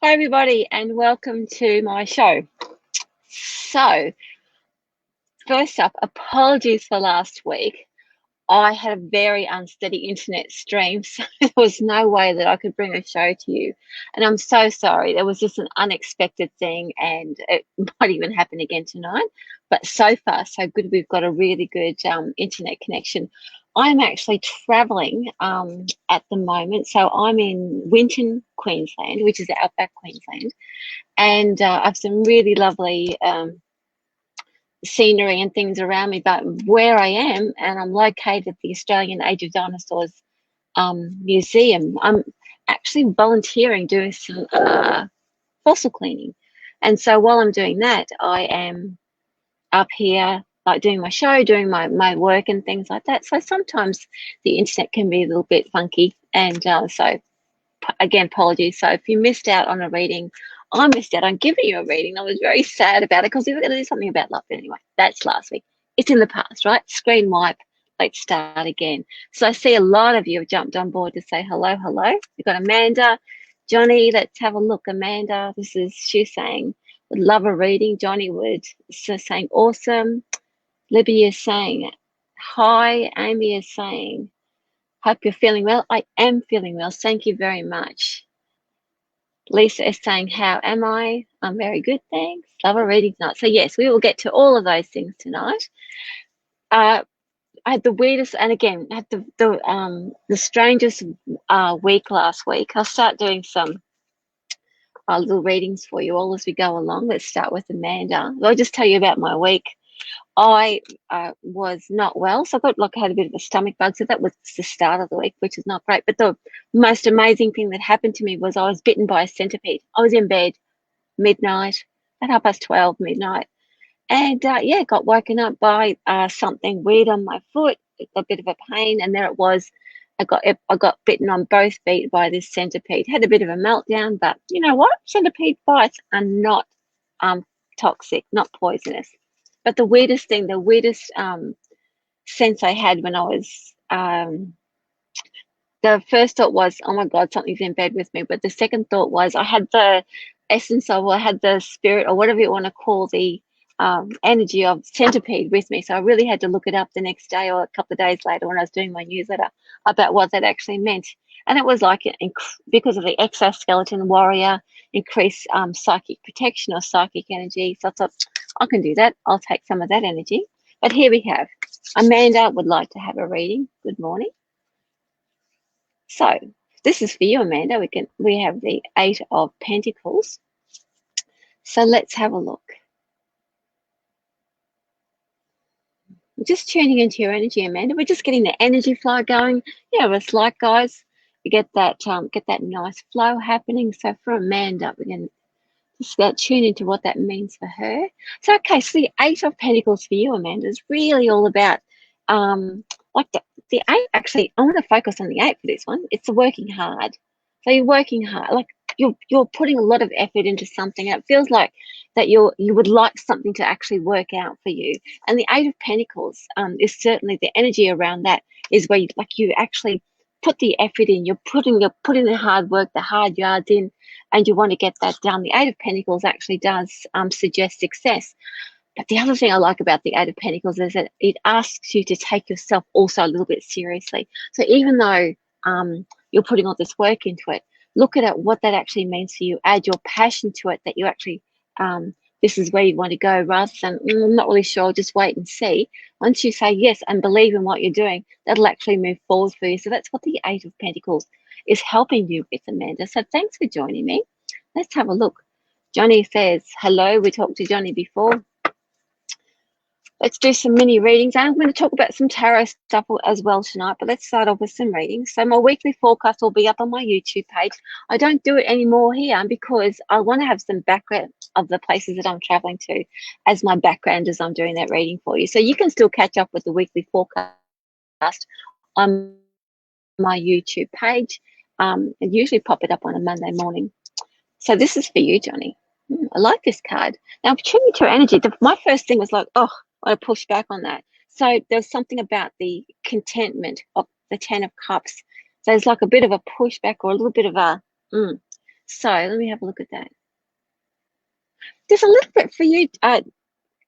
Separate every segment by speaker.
Speaker 1: Hi everybody and welcome to my show. So first up, apologies for last week. I had a very unsteady internet stream, so there was no way that I could bring a show to you. And I'm so sorry. There was just an unexpected thing and it might even happen again tonight. But so far, so good. We've got a really good internet connection. I'm actually traveling at the moment. So I'm in Winton, Queensland, which is outback Queensland. And I have some really lovely scenery and things around me, but where I am, and I'm located at the Australian Age of Dinosaurs Museum, I'm actually volunteering doing some fossil cleaning. And so while I'm doing that, I am up here like doing my show, doing my work and things like that. So sometimes the internet can be a little bit funky. And so again, apologies. So if you missed out on a reading, I missed out on giving you a reading. I was very sad about it because we were going to do something about love. Anyway, that's last week. It's in the past, right? Screen wipe. Let's start again. So I see a lot of you have jumped on board to say hello, hello. We've got Amanda, Johnny. Let's have a look. Amanda, she's saying, would love a reading. Johnny would. So saying, awesome. Libby is saying, hi. Amy is saying, hope you're feeling well. I am feeling well. Thank you very much. Lisa is saying, how am I? I'm very good, thanks. Love a reading tonight. So yes, we will get to all of those things tonight. I had the weirdest, and again, I had the strangest week last week. I'll start doing some little readings for you all as we go along. Let's start with Amanda. I'll just tell you about my week. I was not well, so I had a bit of a stomach bug. So that was the start of the week, which is not great. But the most amazing thing that happened to me was I was bitten by a centipede. I was in bed midnight at 12:30 midnight, and yeah, got woken up by something weird on my foot. It got a bit of a pain, and there it was. I got bitten on both feet by this centipede. Had a bit of a meltdown, but you know what? Centipede bites are not toxic, not poisonous. But the weirdest sense I had when I was, the first thought was, oh my God, something's in bed with me. But the second thought was, I had the essence of, or I had the spirit, or whatever you want to call the energy of centipede with me. So I really had to look it up the next day or a couple of days later when I was doing my newsletter about what that actually meant. And it was like, because of the exoskeleton warrior, increased psychic protection or psychic energy. So I thought, I can do that. I'll take some of that energy. But here we have Amanda would like to have a reading. Good morning. So this is for you, Amanda. We have the 8 of Pentacles. So let's have a look. We're just tuning into your energy, Amanda. We're just getting the energy flow going. Yeah, it's like, guys, we get that nice flow happening. So for Amanda, we're going to just tune into what that means for her. So okay, so the 8 of Pentacles for you, Amanda, is really all about like the 8. Actually, I want to focus on the 8 for this one. It's the working hard. So you're working hard, like you're putting a lot of effort into something. And it feels like that you would like something to actually work out for you. And the 8 of Pentacles is certainly the energy around that is where you actually put the effort in. You're putting the hard work, the hard yards in, and you want to get that done. The 8 of Pentacles actually does suggest success. But the other thing I like about the 8 of Pentacles is that it asks you to take yourself also a little bit seriously. So even though you're putting all this work into it, look at what that actually means for you. Add your passion to it, that you actually, this is where you want to go, rather than, I'm not really sure, just wait and see. Once you say yes and believe in what you're doing, that'll actually move forward for you. So that's what the 8 of Pentacles is helping you with, Amanda. So thanks for joining me. Let's have a look. Johnny says, hello. We talked to Johnny before. Let's do some mini readings. I'm going to talk about some tarot stuff as well tonight, but let's start off with some readings. So my weekly forecast will be up on my YouTube page. I don't do it anymore here because I want to have some background of the places that I'm traveling to as my background as I'm doing that reading for you. So you can still catch up with the weekly forecast on my YouTube page. And usually pop it up on a Monday morning. So this is for you, Johnny. I like this card. Now, tuning to energy, my first thing was like, oh, I push back on that. So there's something about the contentment of the 10 of Cups. So there's like a bit of a pushback or a little bit of a, So let me have a look at that. There's a little bit for you.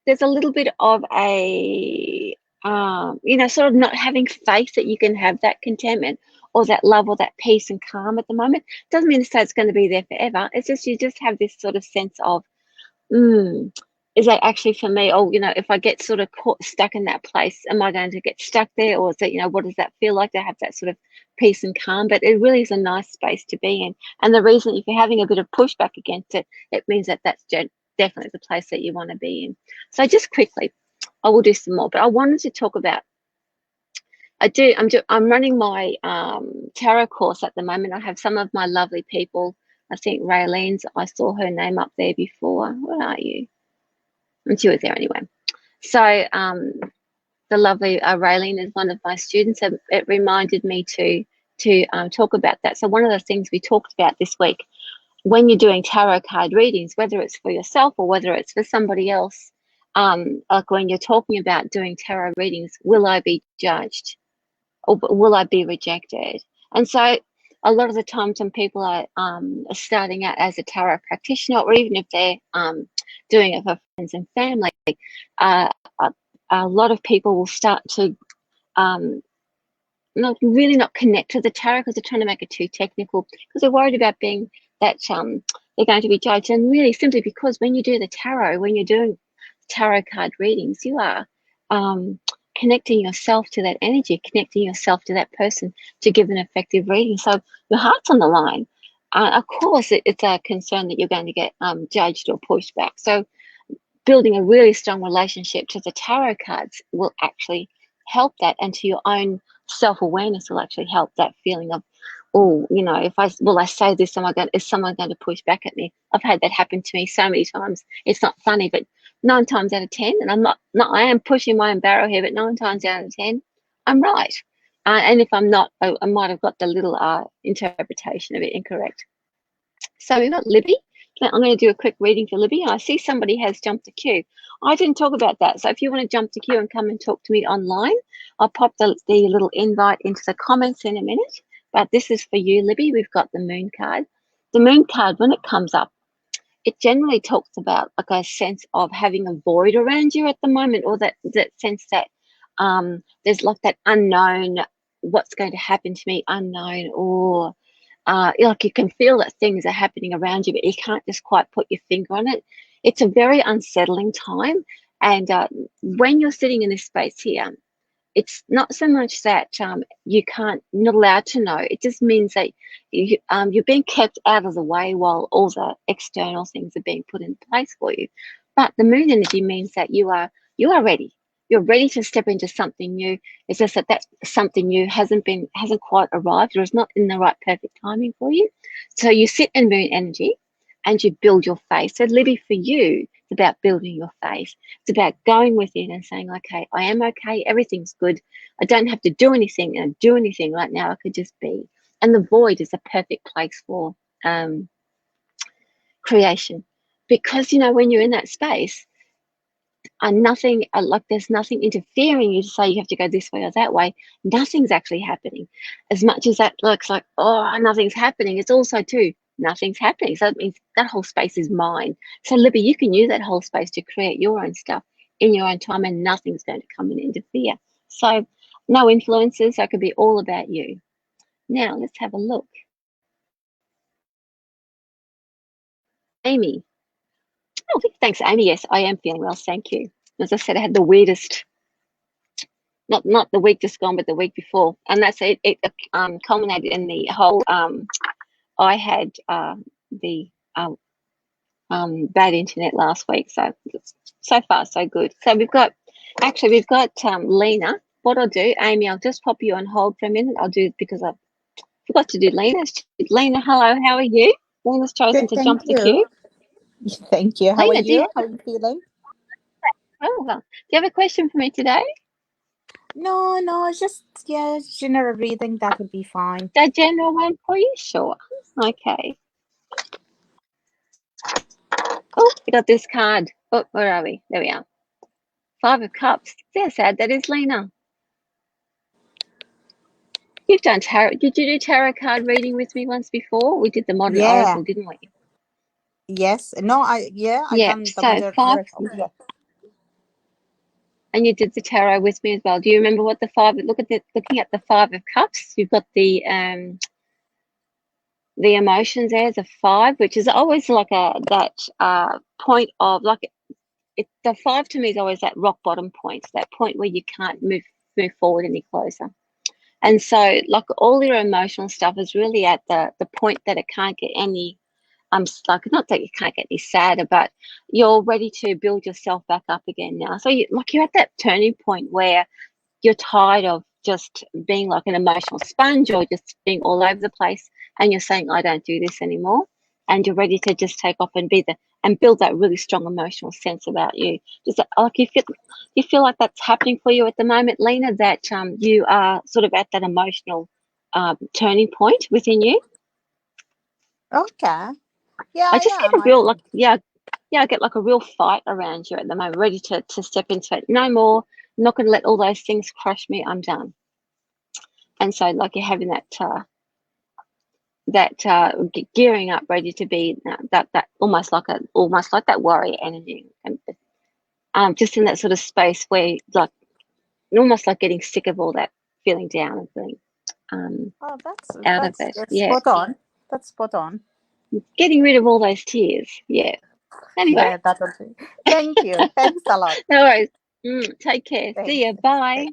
Speaker 1: There's a little bit of a, sort of not having faith that you can have that contentment or that love or that peace and calm at the moment. Doesn't mean to say it's going to be there forever. It's just you just have this sort of sense of, is that actually for me? Or, if I get sort of stuck in that place, am I going to get stuck there? Or is it, what does that feel like to have that sort of peace and calm? But it really is a nice space to be in. And the reason, if you're having a bit of pushback against it, it means that that's definitely the place that you want to be in. So just quickly, I will do some more, but I wanted to talk about, I'm running my tarot course at the moment. I have some of my lovely people. I think Raylene's, I saw her name up there before. Where are you? And she was there anyway. So the lovely Raylene is one of my students. And it reminded me to talk about that. So one of the things we talked about this week, when you're doing tarot card readings, whether it's for yourself or whether it's for somebody else, like when you're talking about doing tarot readings, will I be judged or will I be rejected? And so a lot of the times when people are starting out as a tarot practitioner, or even if they're doing it for friends and family, a lot of people will start to not connect to the tarot because they're trying to make it too technical, because they're worried about being that they're going to be judged. And really simply because when you do the tarot, when you're doing tarot card readings, you are connecting yourself to that energy, connecting yourself to that person to give an effective reading. So your heart's on the line. Of course, it's a concern that you're going to get judged or pushed back. So building a really strong relationship to the tarot cards will actually help that, and to your own self-awareness will actually help that feeling of, oh, if I say this, is someone going to push back at me? I've had that happen to me so many times. It's not funny, but 9 times out of 10, and I am pushing my own barrel here, but 9 times out of 10, I'm right. And if I'm not, I might have got the little interpretation of it incorrect. So we've got Libby. I'm going to do a quick reading for Libby. I see somebody has jumped the queue. I didn't talk about that. So if you want to jump the queue and come and talk to me online, I'll pop the little invite into the comments in a minute. But this is for you, Libby. We've got the moon card. The moon card, when it comes up, it generally talks about like a sense of having a void around you at the moment, or that sense that there's like that unknown, what's going to happen to me, unknown, or like you can feel that things are happening around you, but you can't just quite put your finger on it. It's a very unsettling time. And when you're sitting in this space here, it's not so much that you're not allowed to know. It just means that you're being kept out of the way while all the external things are being put in place for you. But the moon energy means that you are ready. You're ready to step into something new. It's just that something new hasn't quite arrived, or is not in the right perfect timing for you. So you sit in moon energy and you build your faith. So Libby, for you, it's about building your faith. It's about going within and saying, okay, I am okay. Everything's good. I don't have to do anything right now. I could just be. And the void is a perfect place for creation, because, when you're in that space, nothing, there's nothing interfering you to say you have to go this way or that way. Nothing's actually happening. As much as that looks like, oh, nothing's happening, it's also too, nothing's happening. So that means that whole space is mine. So Libby, you can use that whole space to create your own stuff in your own time, and nothing's going to come and interfere. So no influences. So it could be all about you. Now let's have a look. Amy. Oh, thanks, Amy. Yes, I am feeling well. Thank you. As I said, I had the weirdest, not the week just gone, but the week before, and that's it. It culminated in the whole. I had the bad internet last week, so far so good. So we've got Lena. What I'll do, Amy, I'll just pop you on hold for a minute. I'll do it because I forgot to do Lena. Lena, hello, how are you? Lena's chosen to jump the queue.
Speaker 2: Thank you. How are you? How are you feeling?
Speaker 1: Oh, well, do you have a question for me today?
Speaker 2: No, just general reading. That would be fine.
Speaker 1: That general one for you? Sure. Okay. Oh, we got this card. Oh, where are we? There we are. 5 of Cups. They're sad. That is Lena. You've done tarot. Did you do tarot card reading with me once before? We did the modern
Speaker 2: Yeah.
Speaker 1: oracle, didn't we?
Speaker 2: Yes. No, I
Speaker 1: Yeah.
Speaker 2: done the
Speaker 1: So
Speaker 2: modern
Speaker 1: five,
Speaker 2: oracle. Yeah.
Speaker 1: and you did the tarot with me as well. Do you remember what the five? Looking at the Five of Cups. You've got the emotions there as a five, which is always like that point of like the five to me is always that rock bottom point, that point where you can't move forward any closer. And so like all your emotional stuff is really at the point that it can't get any like not that you can't get any sadder, but you're ready to build yourself back up again now. So you're at that turning point where you're tired of just being like an emotional sponge or just being all over the place, and you're saying, I don't do this anymore. And you're ready to just take off and be the and build that really strong emotional sense about you. Just like you feel like that's happening for you at the moment, Lena, that you are sort of at that emotional turning point within you.
Speaker 2: Okay. Yeah,
Speaker 1: I
Speaker 2: I
Speaker 1: just get
Speaker 2: am.
Speaker 1: a
Speaker 2: I
Speaker 1: real like
Speaker 2: am.
Speaker 1: I get like a real fight around you at the moment, ready to step into it. No more, I'm not going to let all those things crush me. I'm done. And so like you're having that gearing up, ready to be that almost like that warrior energy, and just in that sort of space where like almost like getting sick of all that feeling down and feeling
Speaker 2: Oh,
Speaker 1: out of it.
Speaker 2: that's
Speaker 1: Yeah,
Speaker 2: spot on. That's spot on.
Speaker 1: getting rid of all those tears. Yeah. Anyway,
Speaker 2: Yeah, that would be. Thank you. Thanks a lot.
Speaker 1: no worries. Take care. See
Speaker 2: Thanks.
Speaker 1: ya. Bye.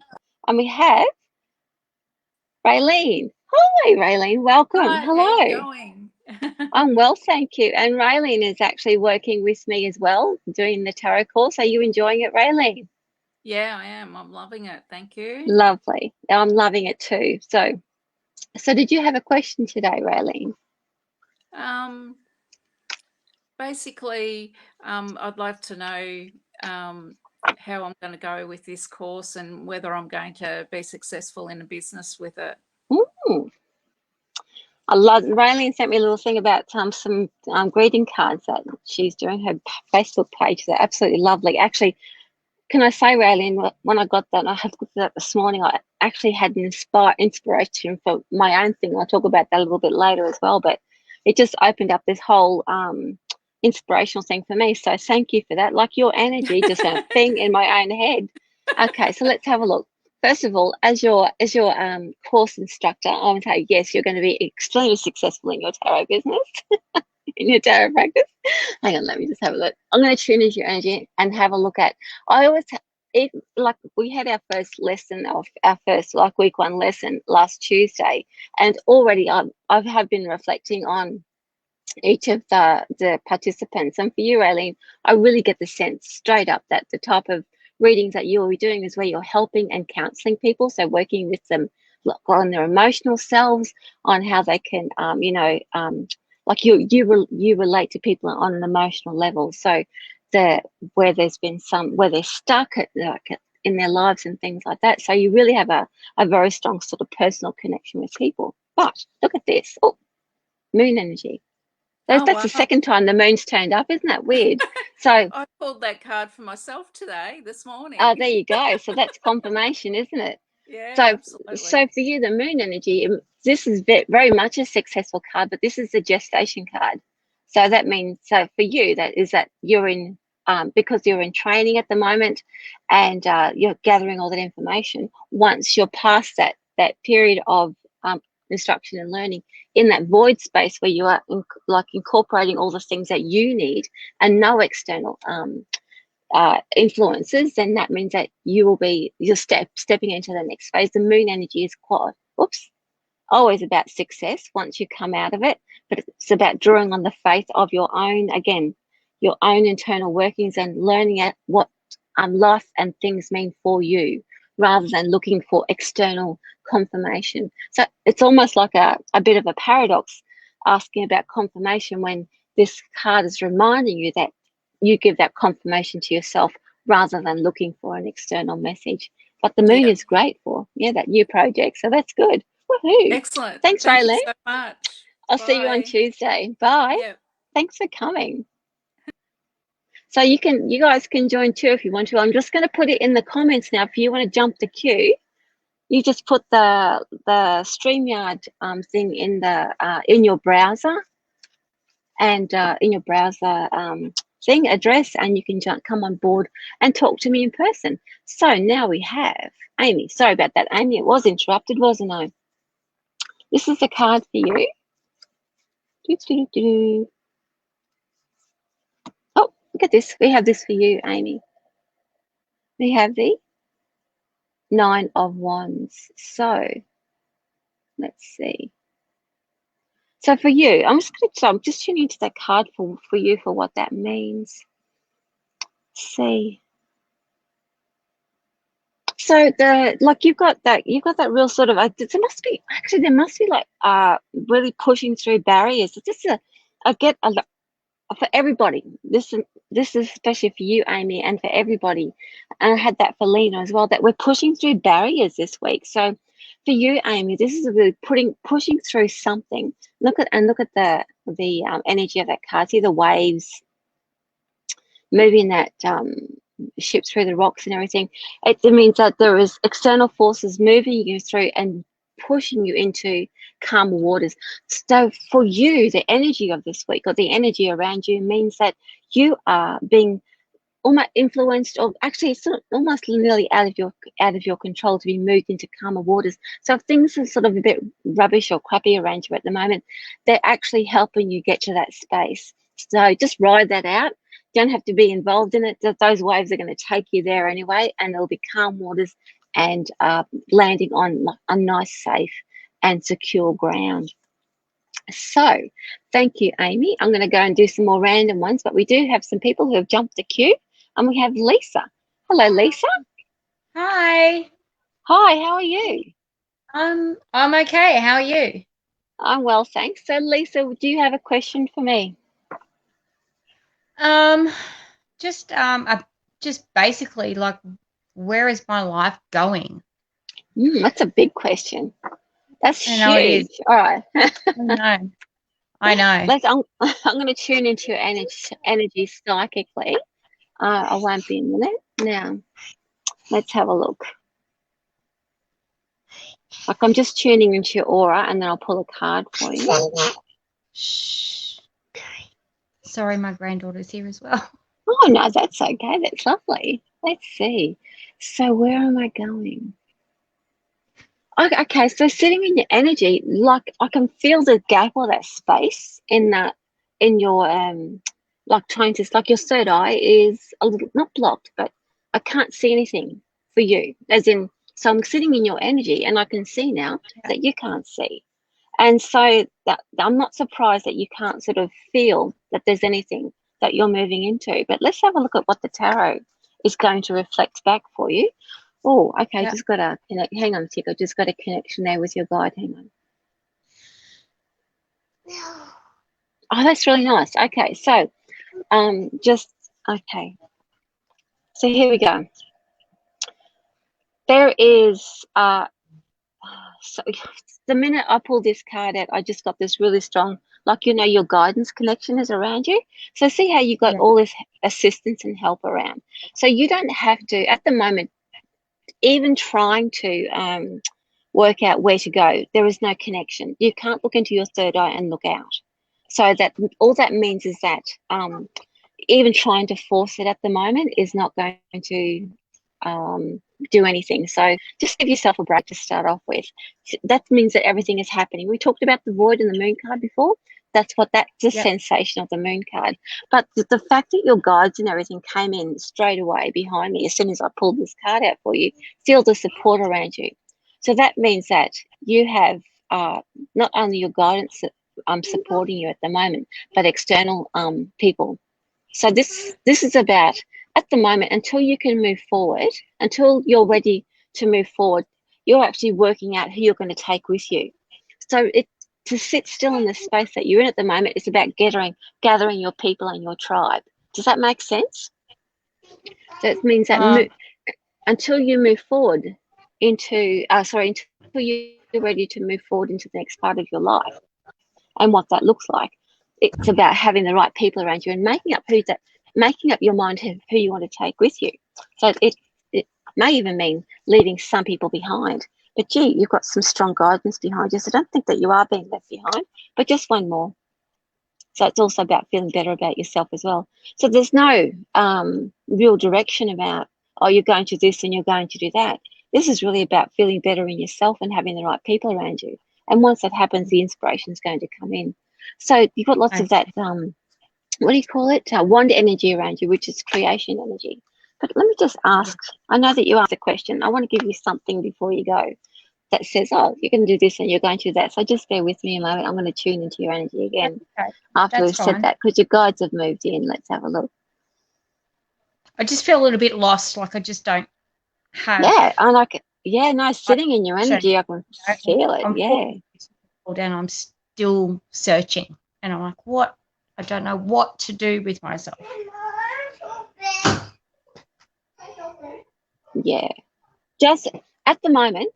Speaker 1: And we have Raylene. Hi, Raylene. Welcome.
Speaker 3: Hi, how you
Speaker 1: Hello.
Speaker 3: going?
Speaker 1: I'm well, thank you. And Raylene is actually working with me as well, doing the tarot course. Are you enjoying it, Raylene?
Speaker 3: Yeah, I am. I'm loving it. Thank you.
Speaker 1: Lovely. I'm loving it too. So did you have a question today, Raylene?
Speaker 3: Um, Basically, I'd like to know how I'm going to go with this course and whether I'm going to be successful in a business with it.
Speaker 1: Ooh, I love. Raylene sent me a little thing about some greeting cards that she's doing. Her Facebook page. They're absolutely lovely. Actually, can I say, Raylene, when I got that, and I have looked at that this morning, I actually had an inspiration for my own thing. I'll talk about that a little bit later as well, but it just opened up this whole inspirational thing for me. So thank you for that. Like your energy just went thing in my own head. Okay, so let's have a look. First of all, as your course instructor, I would say yes, you're going to be extremely successful in your tarot business, in your tarot practice. Hang on, let me just have a look. I'm going to tune into your energy and have a look at. I always it like we had our first lesson of our first like week one lesson last Tuesday, and already I have been reflecting on each of the participants. And for you, Aileen, I really get the sense straight up that the type of readings that you'll be doing is where you're helping and counseling people. So working with them on their emotional selves, on how they can, like you relate to people on an emotional level. So the where there's been where they're stuck in their lives and things like that. So you really have a very strong sort of personal connection with people. But look at this. Oh, moon energy.
Speaker 3: Oh,
Speaker 1: That's the
Speaker 3: wow.
Speaker 1: second time the moon's turned up, isn't that weird? So,
Speaker 3: I pulled that card for myself today, this
Speaker 1: oh,
Speaker 3: morning.
Speaker 1: there you go. So that's confirmation, isn't it?
Speaker 3: Yeah,
Speaker 1: So,
Speaker 3: absolutely.
Speaker 1: so for you, the moon energy, this is very much a successful card, but this is the gestation card. So that means, so for you, that you're in, because you're in training at the moment, and you're gathering all that information. Once you're past that period of instruction and learning, in that void space where you are like incorporating all the things that you need and no external influences, then that means that you're stepping into the next phase. The moon energy is quite, oops, always about success once you come out of it, but it's about drawing on the faith of your own, again, your own internal workings and learning at what life and things mean for you rather than looking for external confirmation. So it's almost like a bit of a paradox asking about confirmation when this card is reminding you that you give that confirmation to yourself rather than looking for an external message. But the moon
Speaker 3: Yeah.
Speaker 1: is great for, yeah, that new project. So that's good. Woohoo.
Speaker 3: Excellent.
Speaker 1: Thanks,
Speaker 3: Thank you
Speaker 1: Raylene.
Speaker 3: so much.
Speaker 1: I'll see you on
Speaker 3: Bye.
Speaker 1: Tuesday. Bye.
Speaker 3: Yeah.
Speaker 1: Thanks for coming. So you guys can join too if you want to. I'm just going to put it in the comments now if you want to jump the queue. you just put the StreamYard thing in your browser, and in your browser thing address, and you can come on board and talk to me in person. So now we have Amy. Sorry about that, Amy. It was interrupted, wasn't I? This is the card for you. Oh, look at this. We have this for you, Amy. We have the 9 of Wands. So let's see. So for you, I'm just tuning into that card for you for what that means. Let's see. So you've got that real sort of there must be like really pushing through barriers. It's just for everybody. This is especially for you, Amy, and for everybody. And I had that for Lena as well, that we're pushing through barriers this week. So for you, Amy, this is really pushing through something. Look at the energy of that card. See the waves moving that ship through the rocks and everything. It means that there is external forces moving you through and pushing you into calmer waters. So for you, the energy of this week, or the energy around you, means that you are being almost influenced, or actually it's almost nearly out of your control to be moved into calmer waters. So if things are sort of a bit rubbish or crappy around you at the moment, they're actually helping you get to that space. So just ride that out. Don't have to be involved in it. Those waves are going to take you there anyway, and there'll be calm waters and landing on a nice, safe and secure ground. So thank you, Amy. I'm going to go and do some more random ones, but we do have some people who have jumped the queue, and we have Lisa. Hello, Lisa.
Speaker 4: Hi.
Speaker 1: Hi, how are you?
Speaker 4: I'm okay. How are you?
Speaker 1: I'm well, thanks. So Lisa, do you have a question for me?
Speaker 4: Just basically, like, where is my life going?
Speaker 1: That's a big question. That's
Speaker 4: I know
Speaker 1: huge.
Speaker 4: it is.
Speaker 1: All right.
Speaker 4: I know.
Speaker 1: I'm going to tune into your energy psychically. I won't be a minute. Now, let's have a look. Like, I'm just tuning into your aura, and then I'll pull a card for you.
Speaker 4: Shh. Sorry, my granddaughter's here as well.
Speaker 1: Oh, no, that's okay. That's lovely. Let's see. So where am I going? Okay, so sitting in your energy, like I can feel the gap or that space in your like trying to, like your third eye is a little, not blocked, but I can't see anything for you. As in, so I'm sitting in your energy and I can see now that you can't see. And so that I'm not surprised that you can't sort of feel that there's anything that you're moving into. But let's have a look at what the tarot is going to reflect back for you. Oh, okay.
Speaker 4: Yeah.
Speaker 1: Just got a connect. Hang on a tick. I just got a connection there with your guide. Hang on. Oh, that's really nice. Okay, so okay. So here we go. There is so the minute I pull this card out, I just got this really strong, like, you know, your guidance connection is around you. So see how you got all this assistance and help around. So you don't have to, at the moment, even trying to work out where to go. There is no connection. You can't look into your third eye and look out. So that all that means is that even trying to force it at the moment is not going to do anything. So just give yourself a break to start off with. That means that everything is happening. We talked about the void and the moon card before. That's the sensation of the moon card. But the fact that your guides and everything came in straight away behind me as soon as I pulled this card out for you, feel the support around you. So that means that you have not only your guidance supporting you at the moment, but external people. So this is about, at the moment, until you can move forward, until you're ready to move forward, you're actually working out who you're going to take with you. So to sit still in the space that you're in at the moment is about gathering your people and your tribe. Does that make sense? So it means that until you move forward until you're ready to move forward into the next part of your life and what that looks like, it's about having the right people around you and making up your mind who you want to take with you. So it may even mean leaving some people behind, But gee, you've got some strong guidance behind you. So don't think that you are being left behind, but just one more. So it's also about feeling better about yourself as well. So there's no real direction about, oh, you're going to do this and you're going to do that. This is really about feeling better in yourself and having the right people around you. And once that happens, the inspiration is going to come in. So you've got lots of that, what do you call it? Wand energy around you, which is creation energy. But let me just ask, I know that you asked a question. I want to give you something before you go that says, oh, you're going to do this and you're going to do that. So just bear with me a moment. I'm going to tune into your energy again after we've said that, because your guides have moved in. Let's have a look.
Speaker 4: I just feel a little bit lost, like I just don't have.
Speaker 1: Yeah, I like it. Yeah, no, sitting in your energy, I can feel it.
Speaker 4: And I'm still searching, and I'm like, what? I don't know what to do with myself.
Speaker 1: Yeah, just at the moment,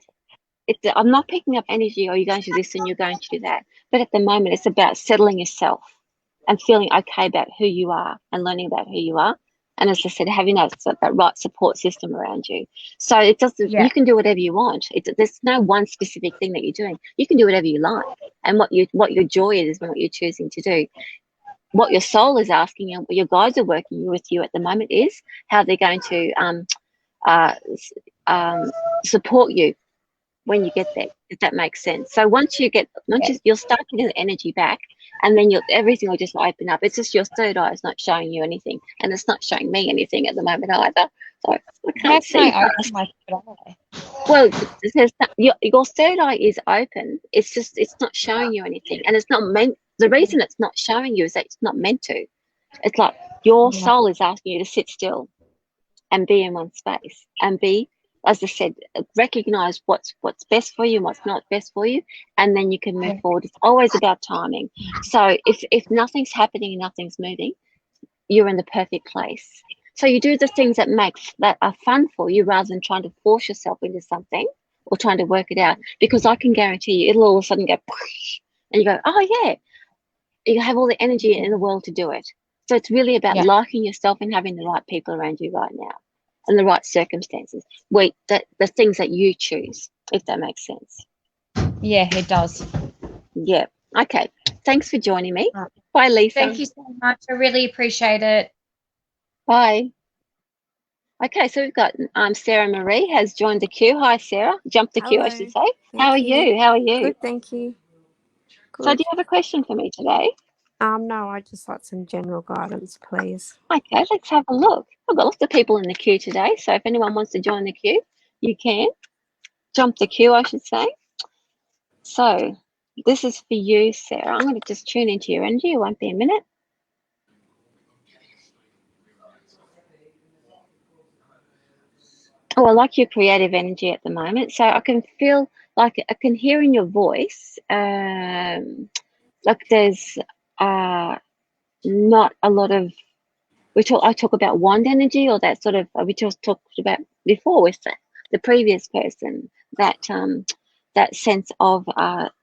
Speaker 1: I'm not picking up energy, or you're going to do this and you're going to do that. But at the moment, it's about settling yourself and feeling okay about who you are and learning about who you are. And as I said, having that right support system around you. So it doesn't. You can do whatever you want. There's no one specific thing that you're doing. You can do whatever you like, and what your joy is and what you're choosing to do. What your soul is asking and what your guides are working with you at the moment is how they're going to support you when you get there, if that makes sense. So once you'll start getting the energy back, and then everything will just open up. It's just your third eye is not showing you anything, and it's not showing me anything at the moment either. So I can't see past. Well, your third eye is open. It's not showing you anything, and it's not meant. The reason it's not showing you is that it's not meant to. It's like your soul is asking you to sit still and be in one space and be, as I said, recognize what's best for you and what's not best for you, and then you can move forward. It's always about timing. So if nothing's happening and nothing's moving, you're in the perfect place. So you do the things that are fun for you rather than trying to force yourself into something or trying to work it out, because I can guarantee you it'll all of a sudden go and you go, oh yeah, you have all the energy in the world to do it. So it's really about liking yourself and having the right people around you right now and the right circumstances. The things that you choose, if that makes sense.
Speaker 4: Yeah, it does.
Speaker 1: Yeah. Okay. Thanks for joining me. Bye, Lisa.
Speaker 4: Thank you so much. I really appreciate it.
Speaker 1: Bye. Okay, so we've got Sarah Marie has joined the queue. Hi, Sarah. Jumped the queue, I should say. How are you? How are you?
Speaker 5: Good, thank you. Good.
Speaker 1: So do you have a question for me today?
Speaker 5: No, I just like some general guidance, please.
Speaker 1: Okay, let's have a look. I've got lots of people in the queue today, so if anyone wants to join the queue, you can. Jump the queue, I should say. So this is for you, Sarah. I'm going to just tune into your energy. It won't be a minute. Oh, I like your creative energy at the moment. So I can feel like I can hear in your voice, like there's not a lot of, I talk about wand energy, or that sort of, we just talked about before with the previous person, that sense of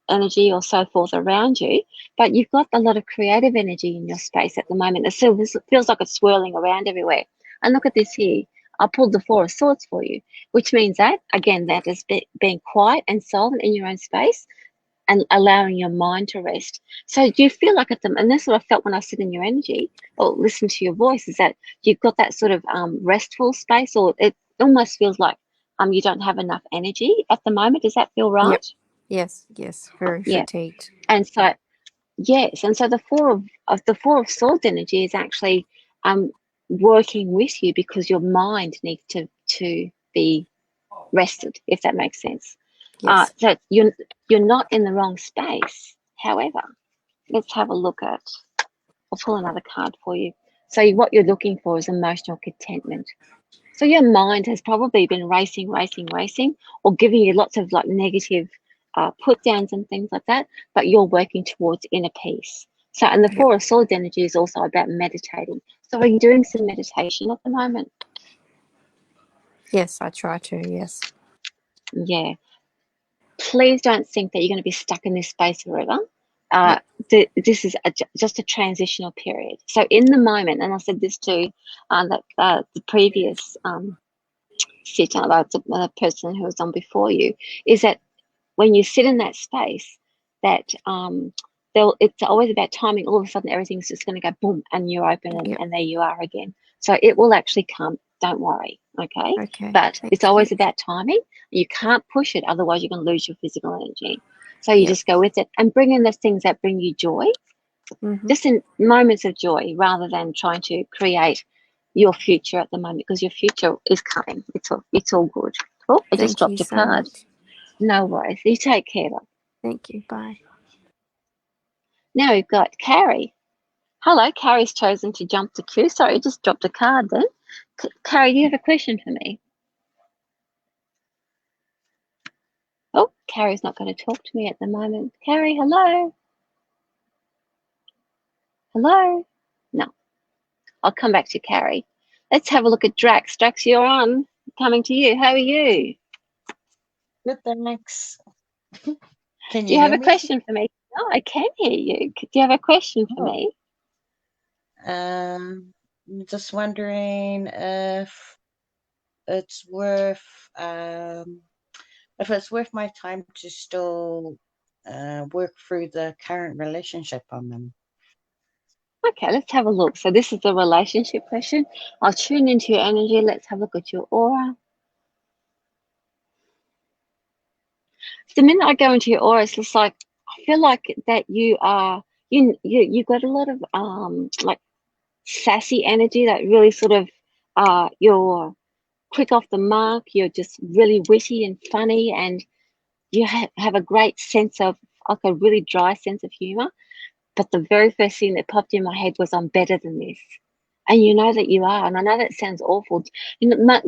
Speaker 1: energy or so forth around you. But you've got a lot of creative energy in your space at the moment. It feels like it's swirling around everywhere. And look at this here. I pulled the Four of Swords for you, which means that, again, that is being quiet and silent in your own space and allowing your mind to rest. So do you feel like and that's what I felt when I sit in your energy or listen to your voice, is that you've got that sort of restful space, or it almost feels like you don't have enough energy at the moment. Does that feel right?
Speaker 5: Yep. Yes, very fatigued.
Speaker 1: And so, yes, and so the Four of Swords energy is actually working with you because your mind needs to be rested, if that makes sense.
Speaker 5: Yes.
Speaker 1: So you're not in the wrong space. However, let's have a look at, I'll pull another card for you. So what you're looking for is emotional contentment. So your mind has probably been racing, or giving you lots of like negative put downs and things like that, but you're working towards inner peace. So, and the Four of Swords energy is also about meditating. So are you doing some meditation at the moment?
Speaker 5: Yes, I try to, yes.
Speaker 1: Yeah. Please don't think that you're going to be stuck in this space forever. This is just a transitional period. So in the moment, and I said this to the previous sit, like the person who was on before you, is that when you sit in that space, that it's always about timing. All of a sudden, everything's just going to go boom, and you're open, and there you are again. So it will actually come. Don't worry, okay?
Speaker 5: Okay.
Speaker 1: But it's always about timing. You can't push it, otherwise you're going to lose your physical energy. So you just go with it and bring in the things that bring you joy, just in moments of joy, rather than trying to create your future at the moment, because your future is coming. It's all good. Oh, I just dropped a card.
Speaker 5: Much.
Speaker 1: No worries. You take care, love.
Speaker 5: Thank you. Bye.
Speaker 1: Now we've got Carrie. Hello, Carrie's chosen to jump the queue. Sorry, I just dropped a card then. Carrie, do you have a question for me? Oh, Carrie's not going to talk to me at the moment. Carrie, hello? Hello? No. I'll come back to Carrie. Let's have a look at Drax. Drax, you're on. Coming to you. How are you?
Speaker 6: Good, thanks. Can
Speaker 1: Do you have
Speaker 6: hear
Speaker 1: a
Speaker 6: me?
Speaker 1: question for me? No, I can hear you. Do you have a question for me?
Speaker 6: Just wondering if it's worth my time to still work through the current relationship I'm in.
Speaker 1: Okay, let's have a look. So this is the relationship question. I'll tune into your energy. Let's have a look at your aura. The minute I go into your aura, it's just like I feel like that you got a lot of like sassy energy, that really sort of you're quick off the mark. You're just really witty and funny, and you have a great sense of, like, a really dry sense of humor. But the very first thing that popped in my head was, I'm better than this. And you know that you are. And I know that sounds awful. Not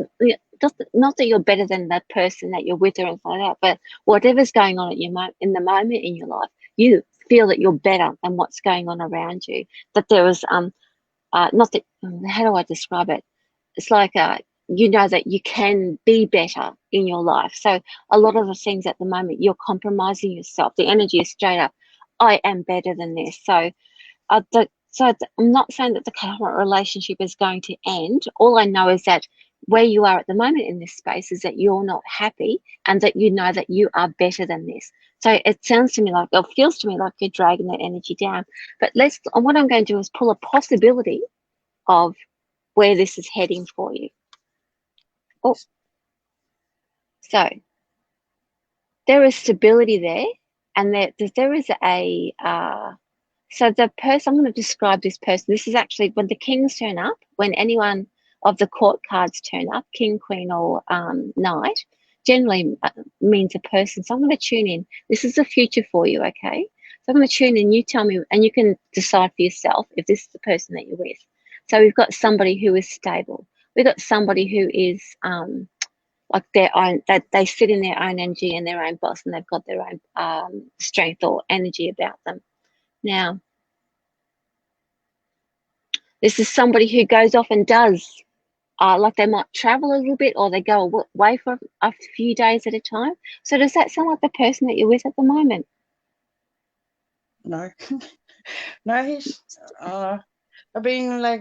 Speaker 1: that you're better than that person that you're with or anything like that, but whatever's going on in the moment in your life, you feel that you're better than what's going on around you. That there is, not that, how do I describe it? It's like, you know that you can be better in your life. So a lot of the things at the moment, you're compromising yourself. The energy is straight up, I am better than this. So I'm not saying that the current relationship is going to end. All I know is that where you are at the moment in this space is that you're not happy, and that you know that you are better than this. So it sounds to me like, or feels to me like, you're dragging that energy down. But what I'm going to do is pull a possibility of where this is heading for you. Oh, so there is stability there, and there is a so the person, I'm going to describe this person. This is actually when the kings turn up, when anyone of the court cards turn up, king, queen, or knight, generally means a person. So I'm going to tune in. This is the future for you, okay? So I'm going to tune in. You tell me, and you can decide for yourself if this is the person that you're with. So we've got somebody who is stable. We've got somebody who is like their own, that they sit in their own energy and their own boss, and they've got their own strength or energy about them. Now, this is somebody who goes off and does, like they might travel a little bit, or they go away for a few days at a time. So does that sound like the person that you're with at the moment?
Speaker 6: No. No,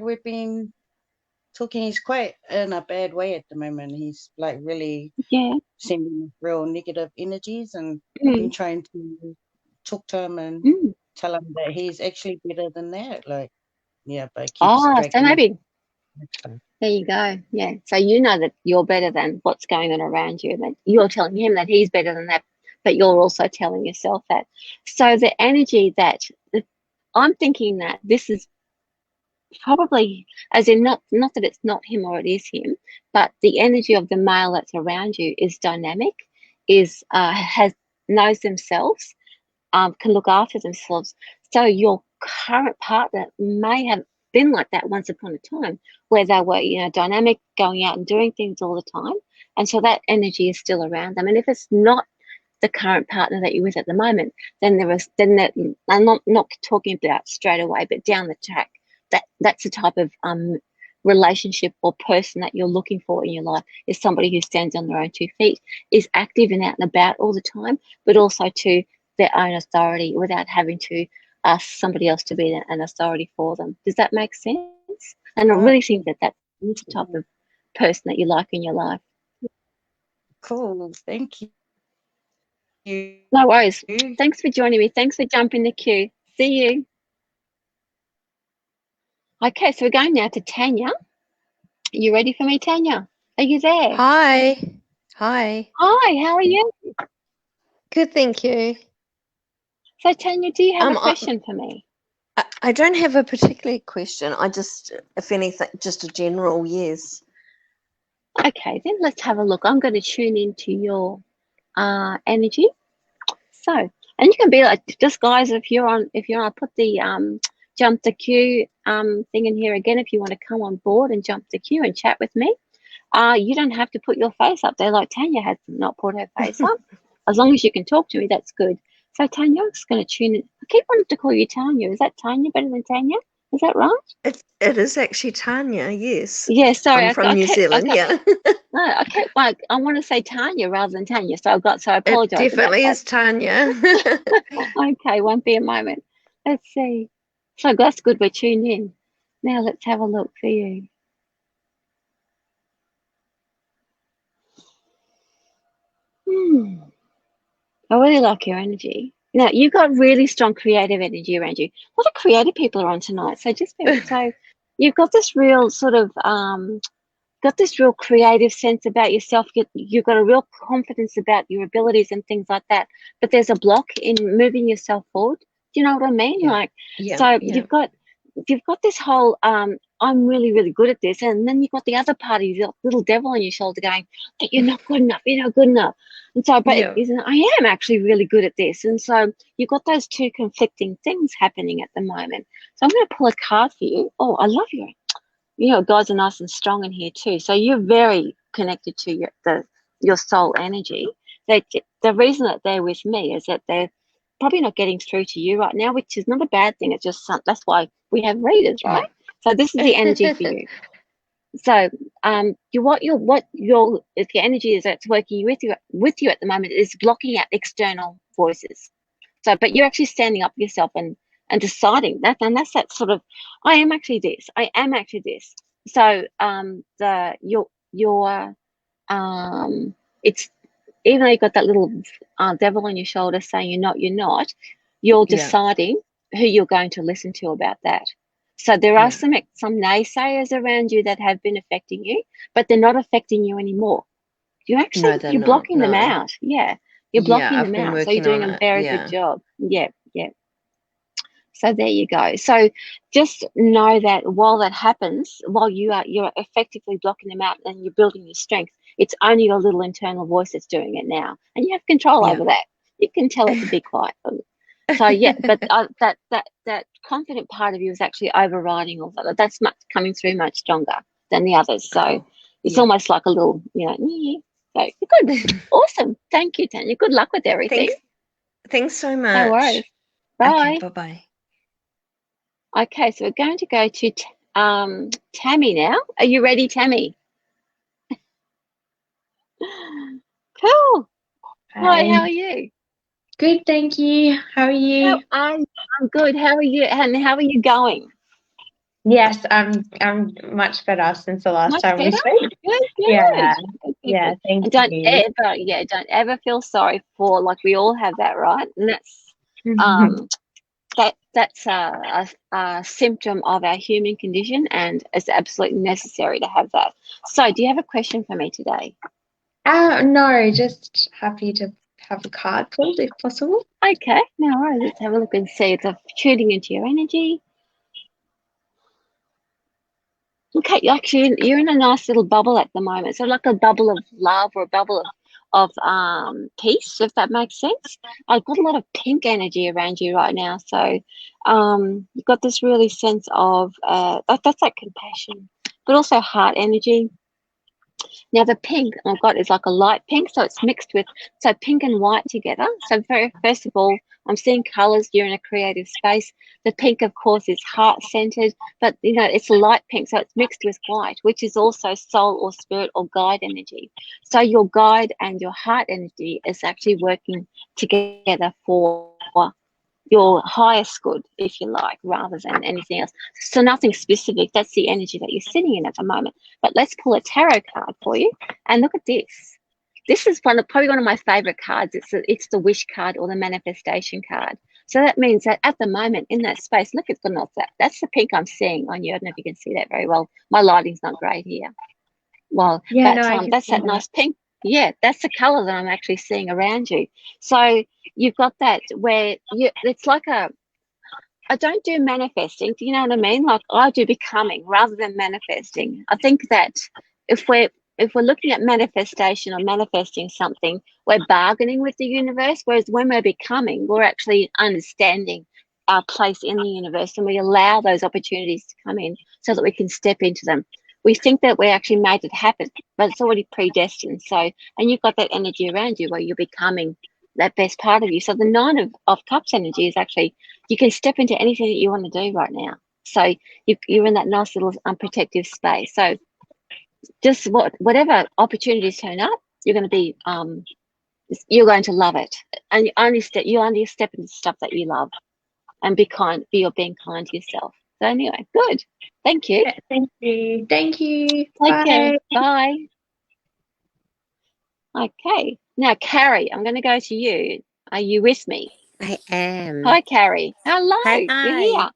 Speaker 6: we've been talking, he's quite in a bad way at the moment. He's like really sending real negative energies, and I've been trying to talk to him and tell him that he's actually better than that. Like, yeah, but keeps dragging.
Speaker 1: So maybe there you go. Yeah. So you know that you're better than what's going on around you, and that you're telling him that he's better than that, but you're also telling yourself that. So the energy that I'm thinking, that this is probably, as in not that it's not him or it is him, but the energy of the male that's around you is dynamic, is knows themselves, can look after themselves. So your current partner may have been like that once upon a time, where they were, dynamic, going out and doing things all the time, and so that energy is still around them. And if it's not the current partner that you're with at the moment, then I'm not talking about straight away, but down the track, that's the type of relationship or person that you're looking for in your life, is somebody who stands on their own 2 feet, is active and out and about all the time, but also to their own authority without having to ask somebody else to be an authority for them. Does that make sense? And I really think that that's the type of person that you like in your life.
Speaker 6: Cool. Thank you.
Speaker 1: No worries. Thanks for joining me. Thanks for jumping the queue. See you. Okay, so we're going now to Tanya. Are you ready for me, Tanya? Are you there?
Speaker 5: Hi. Hi.
Speaker 1: Hi, how are you?
Speaker 5: Good, thank you.
Speaker 1: So, Tanya, do you have a question for me?
Speaker 5: I don't have a particular question. I just, if anything, just a general yes.
Speaker 1: Okay, then let's have a look. I'm going to tune into your energy. So, and you can be like, just guys, if you're on, I'll put the jump the queue thing in here again. If you want to come on board and jump the queue and chat with me, you don't have to put your face up there like Tanya has not put her face up. As long as you can talk to me, that's good. So Tanya, I'm just going to tune in. I keep wanting to call you Tanya. Is that Tanya better than Tanya? Is that right?
Speaker 5: It is actually Tanya, yes.
Speaker 1: Yeah, sorry.
Speaker 5: I'm from New Zealand, yeah.
Speaker 1: No, I want to say Tanya rather than Tanya, so I apologise.
Speaker 5: It definitely is Tanya.
Speaker 1: Okay, won't be a moment. Let's see. So that's good, we're tuned in. Now let's have a look for you. I really like your energy. Now, you've got really strong creative energy around you. A lot of creative people are on tonight, so so you've got this real sort of got this real creative sense about yourself. You've got a real confidence about your abilities and things like that. But there's a block in moving yourself forward. Do you know what I mean? You've got this whole I'm really, really good at this, and then you've got the other part of your little devil on your shoulder going, that you're not good enough, you're not good enough. And so, but I am actually really good at this. And so you've got those two conflicting things happening at the moment. So I'm going to pull a card for you. Oh, I love you. You know, guys are nice and strong in here too. So you're very connected to your soul energy. The reason that they're with me is that they're probably not getting through to you right now, which is not a bad thing. It's just that's why we have readers, right? So this is the energy for you. So if the energy is that's working with you at the moment is blocking out external voices. So, but you're actually standing up for yourself and deciding that, and that's that sort of, I am actually this. So, it's even though you've got that little devil on your shoulder saying you're not, you're deciding who you're going to listen to about that. So there are some naysayers around you that have been affecting you, but they're not affecting you anymore. You're blocking them out. Yeah. You're blocking them out. So you're doing a very good job. Yeah. So there you go. So just know that while that happens, while you're effectively blocking them out and you're building your strength, it's only your little internal voice that's doing it now. And you have control over that. You can tell it to be quiet. So but that confident part of you is actually overriding all that. That's coming through much stronger than the others. So it's almost like a little, so good. Awesome. Thank you, Tanya. Good luck with everything.
Speaker 5: Thanks so much.
Speaker 1: No worries. Bye.
Speaker 5: Okay, bye-bye.
Speaker 1: Okay, so we're going to go to Tammy now. Are you ready, Tammy? Cool. Hi, how are you?
Speaker 7: Good, thank you. How are you?
Speaker 1: I'm good. How are you? And how are you going?
Speaker 7: Yes, I'm much better since the last time we spoke.
Speaker 1: Good.
Speaker 7: Yeah, thank you.
Speaker 1: Don't ever feel sorry for, like, we all have that, right? And that's a symptom of our human condition, and it's absolutely necessary to have that. So do you have a question for me today?
Speaker 7: No, just happy to have a card pulled if possible.
Speaker 1: Okay, no worries. Let's have a look and see. It's tuning into your energy. Okay, actually, you're in a nice little bubble at the moment. So like a bubble of love or a bubble of peace, if that makes sense. I've got a lot of pink energy around you right now. So you've got this really sense of, that's like compassion, but also heart energy. Now the pink I've got is like a light pink, so it's mixed with, so pink and white together. So first of all, I'm seeing colours. You're in a creative space. The pink, of course, is heart-centered, but it's a light pink, so it's mixed with white, which is also soul or spirit or guide energy. So your guide and your heart energy is actually working together for your highest good, if you like, rather than anything else. So nothing specific. That's the energy that you're sitting in at the moment. But let's pull a tarot card for you and look at this. this is probably one of my favorite cards. It's the wish card or the manifestation card. So that means that at the moment in that space, look, it's not that. That's the pink I'm seeing on you. I don't know if you can see that very well. My lighting's not great here. Well,
Speaker 7: Yeah,
Speaker 1: but
Speaker 7: no, I can
Speaker 1: that's
Speaker 7: see
Speaker 1: that
Speaker 7: that.
Speaker 1: nice pink. Yeah, that's the color that I'm actually seeing around you. So you've got that where it's like I don't do manifesting. Do you know what I mean? Like I do becoming rather than manifesting. I think that if we're looking at manifestation or manifesting something, we're bargaining with the universe. Whereas when we're becoming, we're actually understanding our place in the universe, and we allow those opportunities to come in so that we can step into them. We think that we actually made it happen, but it's already predestined. So, and you've got that energy around you where you're becoming that best part of you. So the 9 of Cups energy is actually, you can step into anything that you want to do right now. So you're in that nice little unprotected space. So just whatever opportunities turn up, you're going to be you're going to love it, and you only step into stuff that you love, and you're being kind to yourself. So anyway, good. Thank you.
Speaker 7: Yeah, thank you. Thank you.
Speaker 1: Take care.
Speaker 7: Bye.
Speaker 1: Bye. Okay. Now, Carrie, I'm going to go to you. Are you with me?
Speaker 8: I am.
Speaker 1: Hi, Carrie. Hello.
Speaker 8: Hi.
Speaker 1: You're here.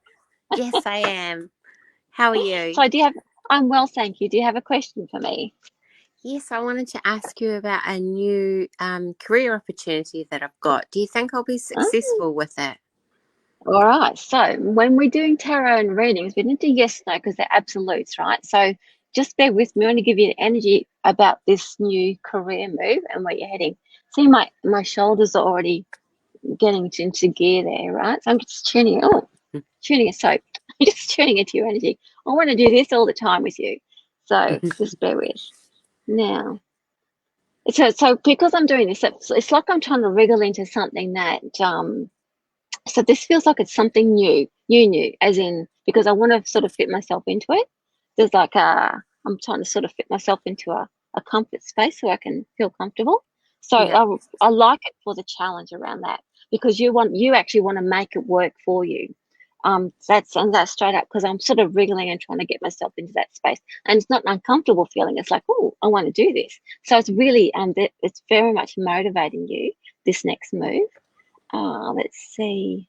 Speaker 8: Yes, I am. How are you?
Speaker 1: So I'm well, thank you. Do you have a question for me?
Speaker 8: Yes, I wanted to ask you about a new career opportunity that I've got. Do you think I'll be successful with it?
Speaker 1: All right. So when we're doing tarot and readings, we need to yes, no, because they're absolutes, right? So just bear with me. I want to give you the energy about this new career move and where you're heading. See, my shoulders are already getting into gear there, right? So I'm just tuning it. So I'm just tuning into your energy. I want to do this all the time with you. So just bear with. Now, so because I'm doing this, it's like I'm trying to wriggle into something that so this feels like it's something new, as in, because I want to sort of fit myself into it. There's like I'm trying to sort of fit myself into a comfort space so I can feel comfortable. So
Speaker 8: Yeah.
Speaker 1: I like it for the challenge around that, because you actually want to make it work for you. That's straight up, because I'm sort of wriggling and trying to get myself into that space, and it's not an uncomfortable feeling. It's like, oh, I want to do this. So it's really it's very much motivating you, this next move. Let's see.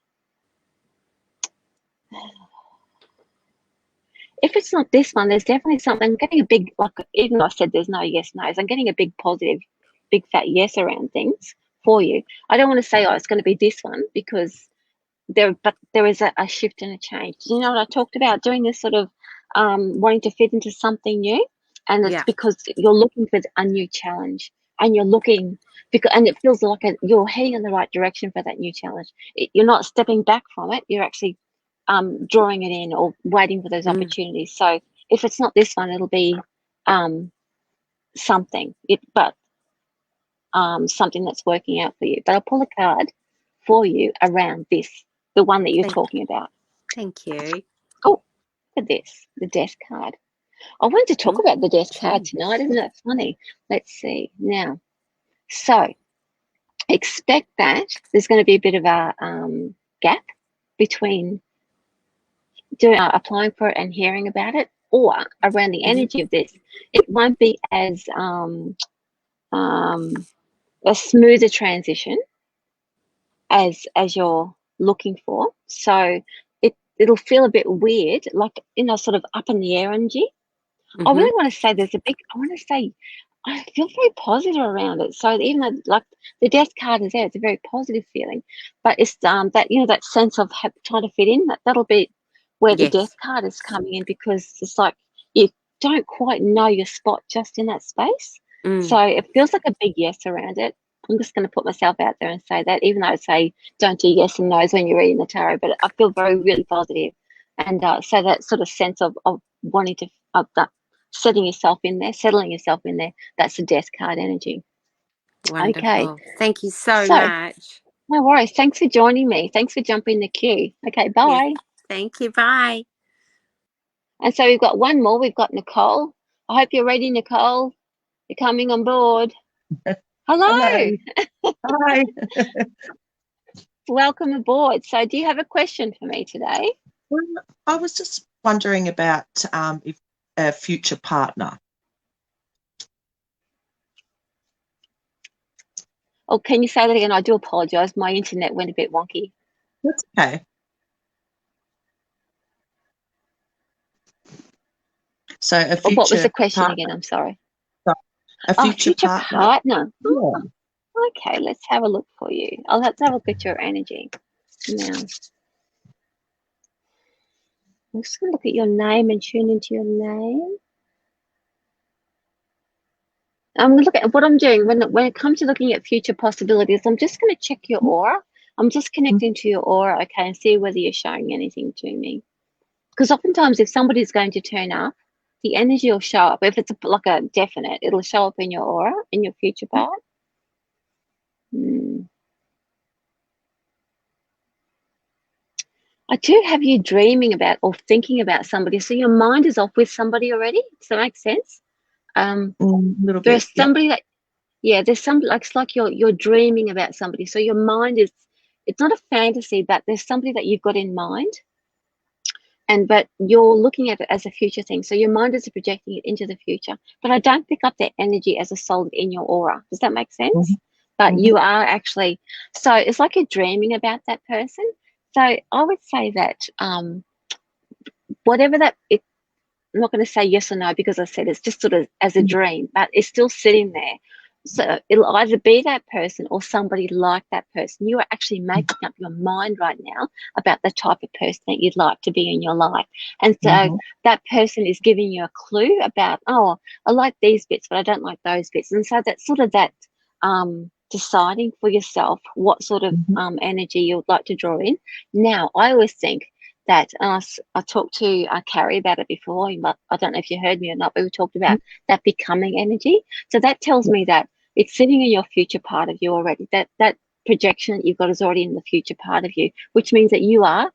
Speaker 1: If it's not this one, there's definitely something. I'm getting a big, like, even though I said there's no yes, no's, I'm getting a big positive, big fat yes around things for you. I don't want to say, oh, it's going to be this one, because there is a shift and a change. You know what I talked about, doing this sort of wanting to fit into something new, and it's because you're looking for a new challenge, and you're looking and it feels like you're heading in the right direction for that new challenge. You're not stepping back from it. You're actually drawing it in or waiting for those opportunities. So if it's not this one, it'll be something. Something that's working out for you. But I'll pull a card for you around this, the one that you're talking about.
Speaker 8: Thank you.
Speaker 1: Oh, look at this, the death card. I wanted to talk about the death card tonight. Isn't that funny? Let's see. Now, so expect that there's going to be a bit of a gap between applying for it and hearing about it, or around the energy of this. It won't be as a smoother transition as you're looking for. So it'll feel a bit weird, like, sort of up in the air energy. I really want to say I feel very positive around it. So even though, like, the death card is there, it's a very positive feeling, but it's that that sense of trying to fit in. That'll be where the death card is coming in, because it's like you don't quite know your spot just in that space. So it feels like a big yes around it. I'm just going to put myself out there and say that, even though I say don't do yes and no's when you're reading the tarot, but I feel really positive. And so that sort of sense of wanting to, settling yourself in there, that's the death card energy.
Speaker 8: Wonderful.
Speaker 1: Okay.
Speaker 8: Thank you so much.
Speaker 1: No worries. Thanks for joining me. Thanks for jumping the queue. Okay, bye.
Speaker 8: Yes. Thank you. Bye.
Speaker 1: And so we've got one more. We've got Nicole. I hope you're ready, Nicole. You're coming on board. Hello.
Speaker 9: Hi.
Speaker 1: Welcome aboard. So do you have a question for me today?
Speaker 9: Well, I was just wondering about if a future partner.
Speaker 1: Oh, can you say that again? I do apologise. My internet went a bit wonky.
Speaker 9: That's okay. So a future
Speaker 1: what was the question
Speaker 9: partner.
Speaker 1: again? I'm sorry.
Speaker 9: A future
Speaker 1: partner.
Speaker 9: Yeah.
Speaker 1: Oh, okay, let's have a look for you. I'll have to have a look at your energy now. I'm just going to look at your name and tune into your name. I'm going to look at what I'm doing when it comes to looking at future possibilities. I'm just going to check your aura. I'm just connecting to your aura, okay, and see whether you're showing anything to me. Because oftentimes, if somebody's going to turn up, the energy will show up. If it's like a definite, it'll show up in your aura, in your future part. I do have you dreaming about or thinking about somebody. So your mind is off with somebody already. Does that make sense?
Speaker 9: A little bit.
Speaker 1: There's somebody that, there's somebody like it's like you're dreaming about somebody. So your mind is, it's not a fantasy, but there's somebody that you've got in mind. But you're looking at it as a future thing. So your mind is projecting it into the future. But I don't pick up that energy as a solid in your aura. Does that make sense? But you are actually, so it's like you're dreaming about that person. So I would say that whatever that, I'm not going to say yes or no because I said it's just sort of as a dream, but it's still sitting there. So it'll either be that person or somebody like that person. You are actually making up your mind right now about the type of person that you'd like to be in your life. And so that person is giving you a clue about, oh, I like these bits, but I don't like those bits. And so that's sort of that deciding for yourself what sort of energy you would like to draw in. Now, I always think that I talked to Carrie about it before. I don't know if you heard me or not, but we talked about that becoming energy. So that tells me that it's sitting in your future part of you already. That projection that you've got is already in the future part of you, which means that you are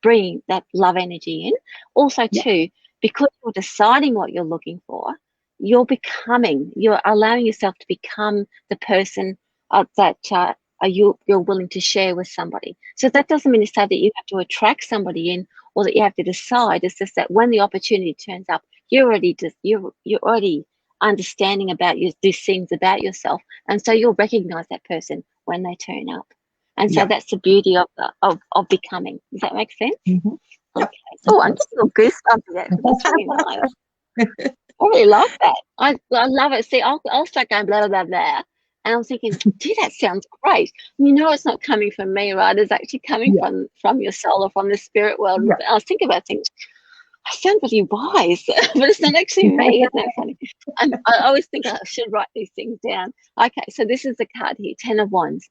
Speaker 1: bringing that love energy in. Also, too, because you're deciding what you're looking for, you're allowing yourself to become the person that you're willing to share with somebody. So that doesn't mean to say that you have to attract somebody in or that you have to decide. It's just that when the opportunity turns up, you're already understanding about these things about yourself, and so you'll recognize that person when they turn up. And so that's the beauty of becoming. Does that make sense? Okay. Oh, I'm just a little goosebumps there. That's really nice. I really love that. I love it. See, I'll start going blah, blah, blah, blah. And I'm thinking, gee, that sounds great. You know, it's not coming from me, right? It's actually coming from your soul or from the spirit world. I was thinking about things. I sound really wise, but it's not actually me. Isn't that funny? And I always think I should write these things down. Okay, so this is the card here, 10 of Wands.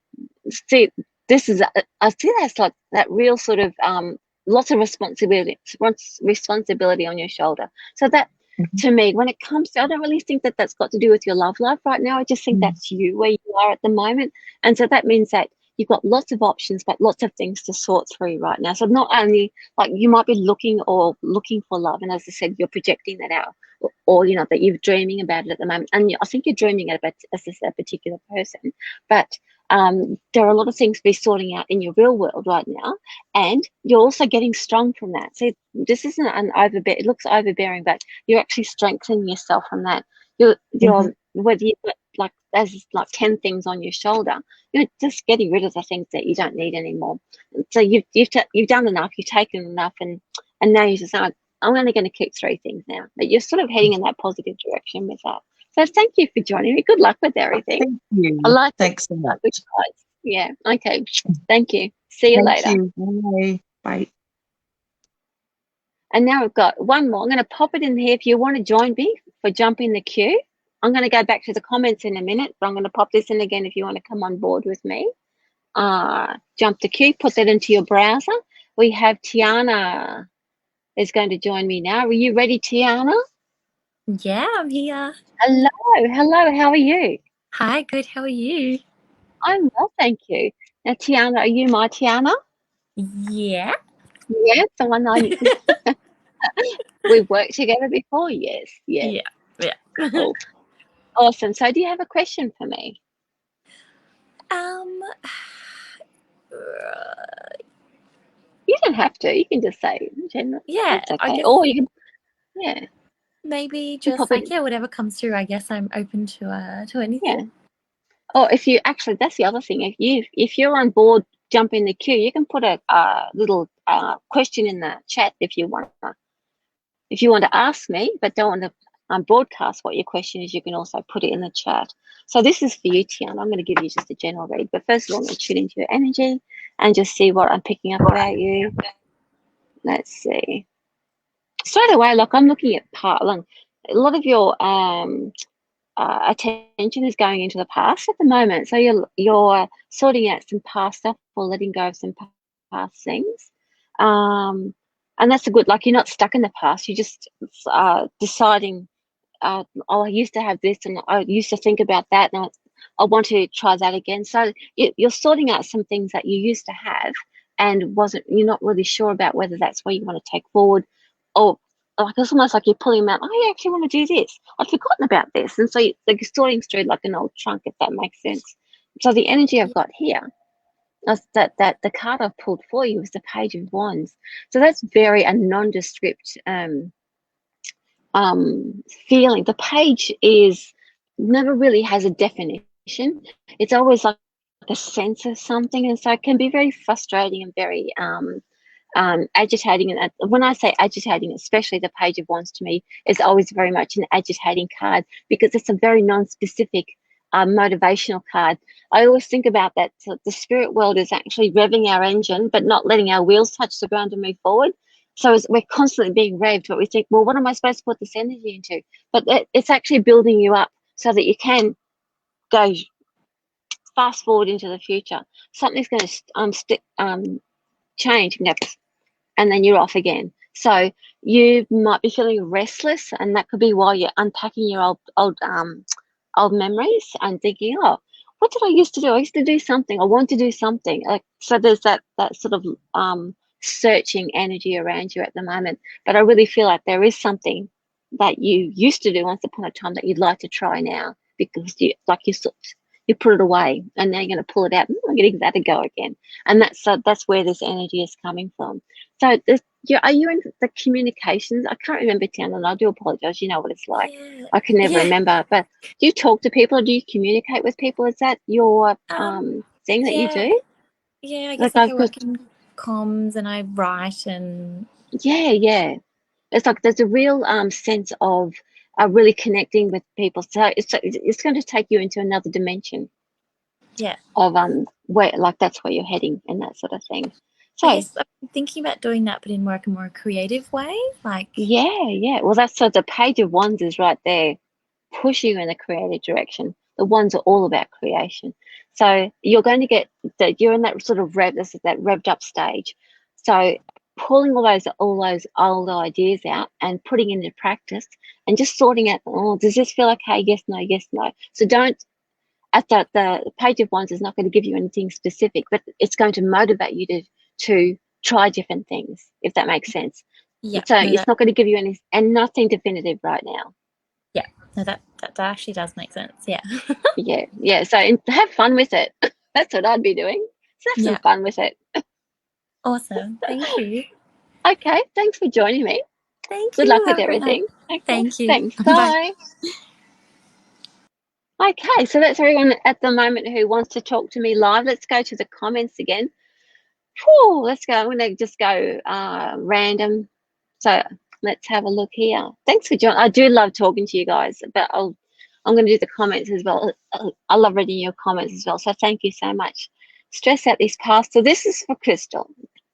Speaker 1: See, this is, I see that's like that real sort of lots of responsibility on your shoulder. So that, to me, when it comes to, I don't really think that that's got to do with your love life right now. I just think that's you, where you are at the moment. And so that means that you've got lots of options, but lots of things to sort through right now. So not only like you might be looking for love, and as I said, you're projecting that out, or you know that you're dreaming about it at the moment, and I think you're dreaming about as a particular person, but there are a lot of things to be sorting out in your real world right now, and you're also getting strong from that. So this isn't an it looks overbearing, but you're actually strengthening yourself from that. You're whether you've got like 10 things on your shoulder, you're just getting rid of the things that you don't need anymore. So you've done enough, you've taken enough, and now you just I'm only going to keep 3 things now. But you're sort of heading in that positive direction with that. So thank you for joining me. Good luck with everything.
Speaker 9: Thank you.
Speaker 1: I like
Speaker 9: Thanks so much.
Speaker 1: Yeah. Okay. Thank you. See you later.
Speaker 9: You. Bye. Bye.
Speaker 1: And now we've got one more. I'm going to pop it in here if you want to join me for jumping the queue. I'm going to go back to the comments in a minute, but I'm going to pop this in again if you want to come on board with me. Jump the queue, put that into your browser. We have Tiana is going to join me now. Are you ready, Tiana?
Speaker 10: Yeah, I'm here.
Speaker 1: Hello. How are you?
Speaker 10: Hi, good. How are you?
Speaker 1: I'm well, thank you. Now, Tiana, are you my Tiana?
Speaker 10: Yeah.
Speaker 1: Yeah, the one we've worked together before. Yes.
Speaker 10: Yeah.
Speaker 1: Cool. Awesome. So, do you have a question for me? You don't have to. You can just say general.
Speaker 10: Yeah.
Speaker 1: That's okay.
Speaker 10: I guess,
Speaker 1: or you can. Yeah.
Speaker 10: Maybe just like whatever comes through. I guess I'm open to anything.
Speaker 1: Yeah. Or if you actually, that's the other thing. If you're on board, jump in the queue. You can put a little question in the chat if you want. If you want to ask me, but don't want to broadcast what your question is, you can also put it in the chat. So this is for you, Tiana. I'm going to give you just a general read, but first of all, I'm going to tune into your energy and just see what I'm picking up about you. Let's see. Straight away, like I'm looking at a lot of your attention is going into the past at the moment. So you're sorting out some past stuff or letting go of some past things. And that's a good, like you're not stuck in the past. You're just deciding, oh, I used to have this and I used to think about that and I want to try that again. So you're sorting out some things that you used to have and you're not really sure about whether that's what you want to take forward, or like it's almost like you're pulling them out. Oh, I actually want to do this. I'd forgotten about this. And so you're sorting through like an old trunk, if that makes sense. So the energy I've got here, that the card I've pulled for you is the Page of Wands. So that's very a nondescript feeling. The page never really has a definition. It's always like a sense of something, and so it can be very frustrating and very agitating. And when I say agitating, especially the Page of Wands to me is always very much an agitating card because it's a very non-specific motivational card. I always think about that. So the spirit world is actually revving our engine, but not letting our wheels touch the ground to move forward. So we're constantly being revved, but we think, well, what am I supposed to put this energy into? But it's actually building you up so that you can go fast forward into the future. Something's going to change, and then you're off again. So you might be feeling restless, and that could be while you're unpacking your old memories and thinking, oh, what did I used to do? I used to do something. I want to do something. So there's that sort of searching energy around you at the moment. But I really feel like there is something that you used to do once upon a time that you'd like to try now because you put it away and now you're going to pull it out. I'm going to give that a go again. And that's where this energy is coming from. So are you in the communications? I can't remember, Tanya, and I do apologize. You know what it's like.
Speaker 10: Yeah.
Speaker 1: I can never remember. But do you talk to people? Or do you communicate with people? Is that your thing that you do?
Speaker 10: Yeah, I guess like I work in comms and I write and...
Speaker 1: Yeah. It's like there's a real sense of really connecting with people. So it's going to take you into another dimension.
Speaker 10: Yeah.
Speaker 1: Of where, like, that's where you're heading and that sort of thing. So
Speaker 10: I guess I'm thinking about doing that, but in more a more creative way, like.
Speaker 1: Yeah. Well, that's so the Page of Wands is right there, pushing you in a creative direction. The Wands are all about creation. So you're going to get that. You're in that sort of that revved up stage. So pulling all those old ideas out and putting into practice and just sorting out. Oh, does this feel okay? Yes, no, yes, no. So don't. The Page of Wands is not going to give you anything specific, but it's going to motivate you to try different things, if that makes sense.
Speaker 10: Yeah.
Speaker 1: So it's not going to give you nothing definitive right now.
Speaker 10: Yeah. No, that actually does make sense. Yeah.
Speaker 1: Yeah. So have fun with it. That's what I'd be doing. So have some fun with it.
Speaker 10: Awesome. Thank you.
Speaker 1: Okay. Thanks for joining me.
Speaker 10: Thank you.
Speaker 1: Good luck with everything. Okay.
Speaker 10: Thank you.
Speaker 1: Thanks. Bye. Okay, so that's everyone at the moment who wants to talk to me live. Let's go to the comments again. Whew, let's go. I'm going to just go random. So let's have a look here. Thanks for joining. I do love talking to you guys, but I'm going to do the comments as well. I love reading your comments as well. So thank you so much. Stress out this past. So this is for Crystal.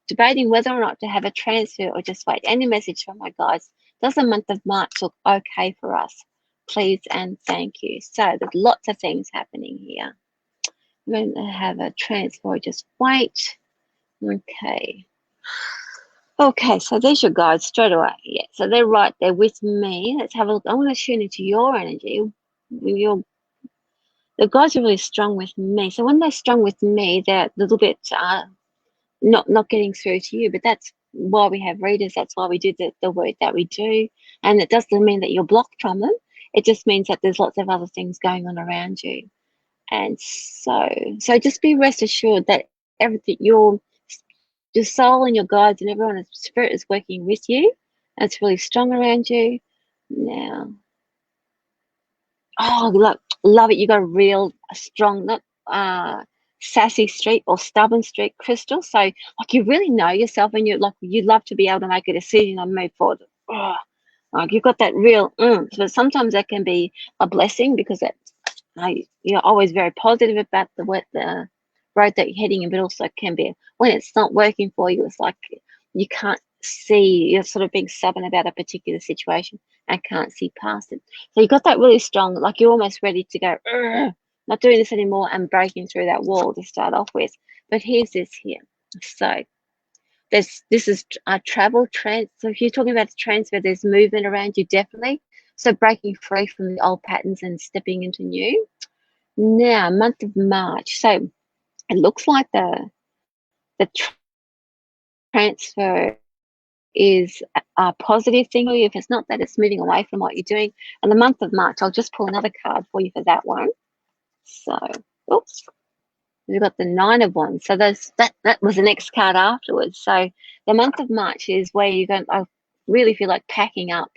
Speaker 1: Debating whether or not to have a transfer or just wait. Any message from my guides? Does the month of March look okay for us? Please and thank you. So there's lots of things happening here. I'm going to have a transfer, just wait. Okay, so there's your guides straight away. Yeah, so they're right there with me. Let's have a look. I want to tune into your energy. The guides are really strong with me. So when they're strong with me, they're a little bit not getting through to you, but that's why we have readers. That's why we do the work that we do. And it doesn't mean that you're blocked from them. It just means that there's lots of other things going on around you. And so just be rest assured that everything, your soul and your guides and everyone in spirit is working with you. And it's really strong around you. Now, Oh, look, love it. You got a real strong, not sassy streak or stubborn streak, Crystal. So like you really know yourself, and you'd love to be able to make a decision and move forward. Oh, like you've got that real but sometimes that can be a blessing because you're always very positive about the road that you're heading in, but also it can be when it's not working for you, it's like you can't see, you're sort of being stubborn about a particular situation and can't see past it. So you got that really strong, like you're almost ready to go, not doing this anymore and breaking through that wall to start off with. But here's this here. So this is a travel trans. So if you're talking about a transfer, there's movement around you, definitely. So breaking free from the old patterns and stepping into new. Now, month of March. So it looks like the transfer is a positive thing for you. If it's not that, it's moving away from what you're doing. And the month of March, I'll just pull another card for you for that one. So, oops. We've got the 9 of Wands. So that was the next card afterwards. So the month of March is where you're going, I really feel like packing up.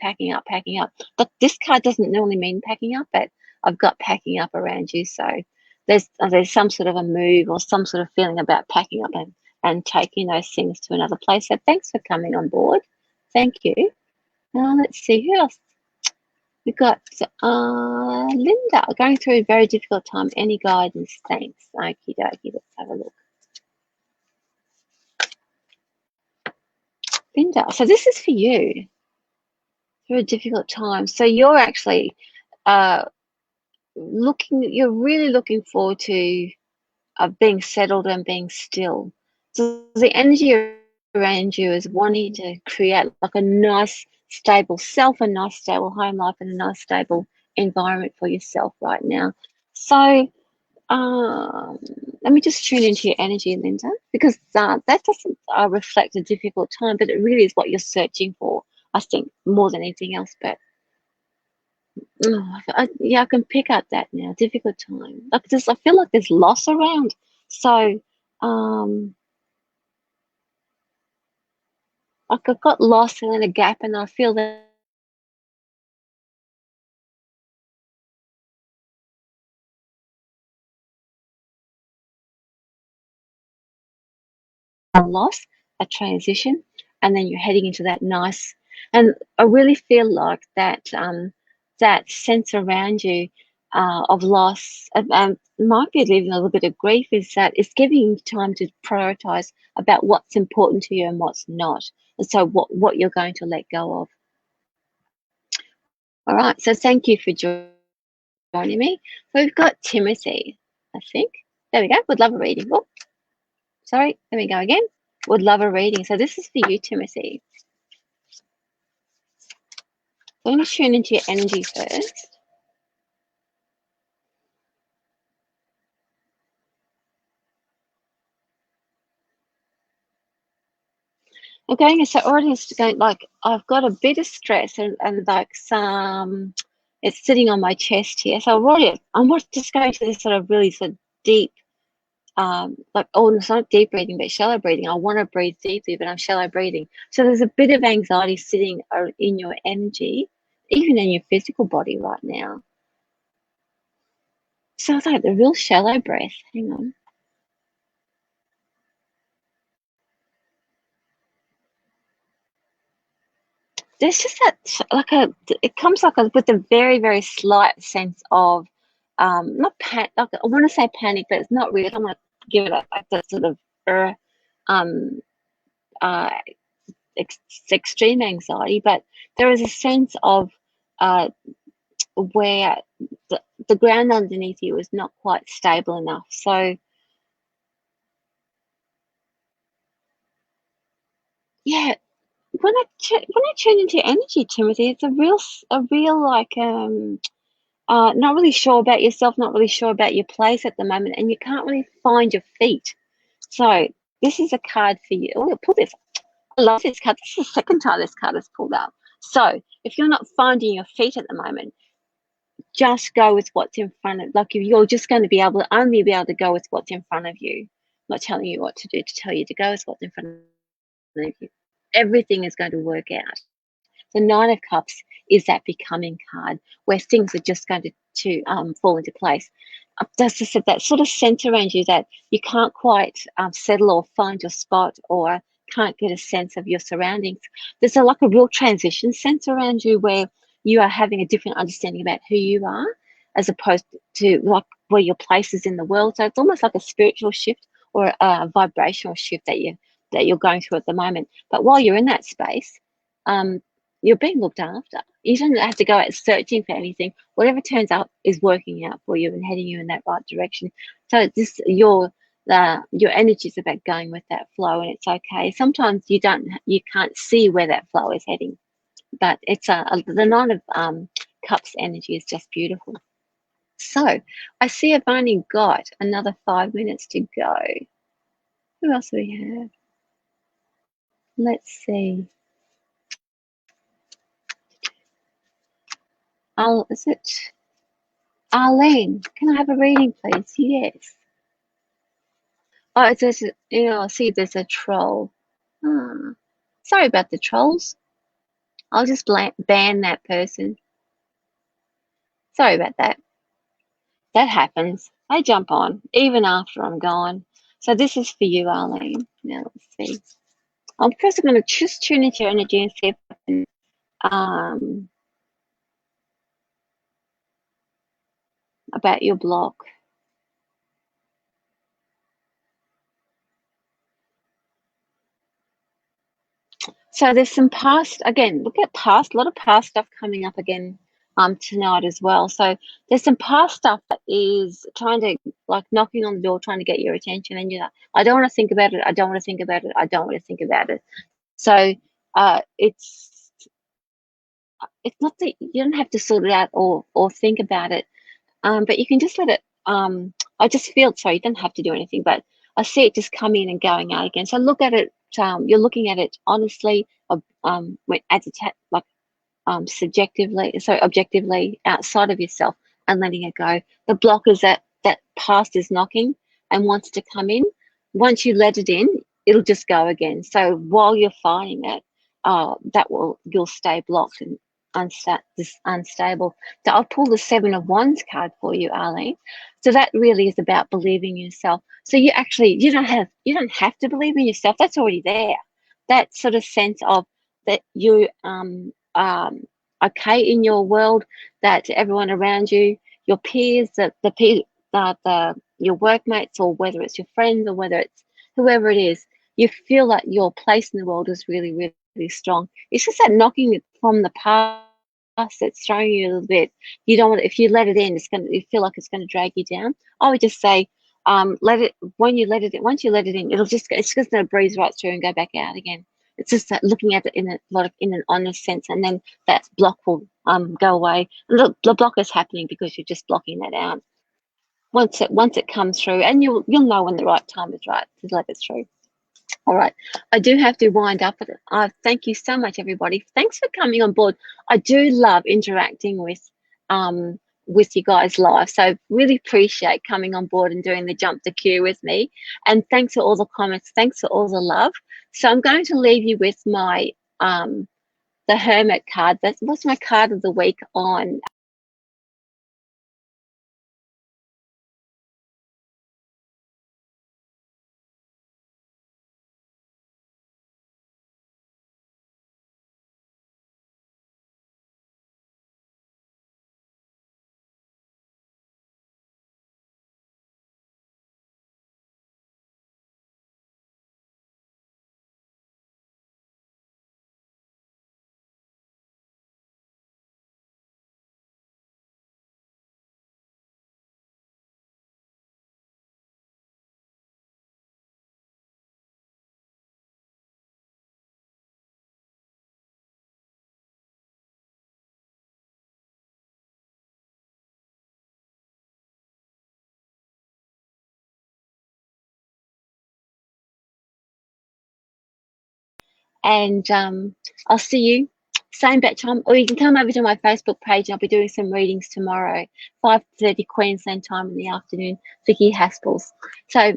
Speaker 1: But this card doesn't normally mean packing up, but I've got packing up around you. So there's some sort of a move or some sort of feeling about packing up and taking those things to another place. So thanks for coming on board. Thank you. Let's see who else. We've got Linda going through a very difficult time. Any guidance? Thanks. Okie dokie. Let's have a look. Linda, so this is for you. Through a difficult time. So you're actually you're really looking forward to being settled and being still. So the energy around you is wanting to create like a nice, stable self, a nice, stable home life, and a nice, stable environment for yourself right now. So let me just tune into your energy, Linda, because that doesn't reflect a difficult time, but it really is what you're searching for, I think, more than anything else. But yeah, I can pick up that now. Difficult time. Like I feel like there's loss around. So like I've got lost and then a gap, and I feel that a loss, a transition, and then you're heading into that nice. And I really feel like that that sense around you of loss might be leaving a little bit of grief, is that it's giving you time to prioritize about what's important to you and what's not, and so what you're going to let go of. All right, so thank you for joining me. So we've got Timothy, I think. There we go. Would love a reading. Oh, sorry. There we go again. Would love a reading. So this is for you, Timothy. So I'm going to tune into your energy first. Okay, so already it's going like I've got a bit of stress and like some, it's sitting on my chest here. So I'm just going to this sort of really sort of deep, like, oh, it's not deep breathing, but shallow breathing. I want to breathe deeply, but I'm shallow breathing. So there's a bit of anxiety sitting in your energy, even in your physical body right now. So it's like the real shallow breath. Hang on. There's just that it comes like with a very, very slight sense of not like I want to say panic, but it's not really. I'm going to give it like that sort of extreme anxiety, but there is a sense of where the ground underneath you is not quite stable enough. So yeah, when I tune into your energy, Timothy, it's a real like not really sure about yourself, not really sure about your place at the moment, and you can't really find your feet. So this is a card for you. Oh, pull this. I love this card. This is the second time this card is pulled up. So if you're not finding your feet at the moment, just go with what's in front of, like you're just going to be able to go with what's in front of you. I'm not telling you what to do to tell you to go with what's in front of you. Everything is going to work out. The 9 of Cups is that becoming card where things are just going to to fall into place. That's just that sort of sense around you that you can't quite settle or find your spot, or can't get a sense of your surroundings. There's like a real transition sense around you where you are having a different understanding about who you are, as opposed to like where your place is in the world. So it's almost like a spiritual shift or a vibrational shift that you're going through at the moment. But while you're in that space, you're being looked after. You don't have to go out searching for anything. Whatever turns up is working out for you and heading you in that right direction. So this your energy is about going with that flow, and it's okay. Sometimes you can't see where that flow is heading, but it's the Nine of Cups energy is just beautiful. So I see I've only got another 5 minutes to go. Who else do we have? Let's see. Is it Arlene? Can I have a reading, please? Yes. Oh, I see there's a troll. Sorry about the trolls. I'll just ban that person. Sorry about that. That happens. They jump on, even after I'm gone. So this is for you, Arlene. Now, let's see. I'm first going to just tune into your energy and see if I can, about your block. So there's some past, again, look at past, a lot of past stuff coming up again tonight as well. So there's some past stuff that is trying to, like, knocking on the door, trying to get your attention, and you're like, I don't want to think about it, I don't want to think about it, I don't want to think about it. So it's not that you don't have to sort it out or think about it, but you can just let it, I just feel, sorry, you don't have to do anything, but I see it just come in and going out again. So look at it, you're looking at it honestly, subjectively, so objectively, outside of yourself, and letting it go. The block is that past is knocking and wants to come in. Once you let it in, it'll just go again. So while you're fighting it, you'll stay blocked and unstable. So I'll pull the Seven of Wands card for you, Arlene. So that really is about believing in yourself. So you don't have to believe in yourself. That's already there. That sort of sense of that you okay in your world, that everyone around you, your peers, your workmates, or whether it's your friends, or whether it's whoever it is, you feel that your place in the world is really, really strong. It's just that knocking from the past that's throwing you a little bit. You don't want, if you let it in, you feel like it's going to drag you down. I would just say, once you let it in, it's just going to breeze right through and go back out again. It's just that looking at it in an honest sense, and then that block will go away. The block is happening because you're just blocking that out. Once it comes through, and you'll know when the right time is right to let it through. All right, I do have to wind up. Thank you so much, everybody. Thanks for coming on board. I do love interacting with you guys live, so really appreciate coming on board and doing the jump the queue with me. And thanks for all the comments. Thanks for all the love. So I'm going to leave you with my the Hermit card. That was my card of the week on and I'll see you same bat time, or you can come over to my Facebook page. I'll be doing some readings tomorrow, 5:30 Queensland time in the afternoon. Vicki Haspels. So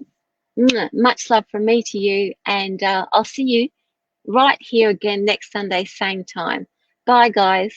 Speaker 1: much love from me to you, and I'll see you right here again next Sunday, same time. Bye, guys.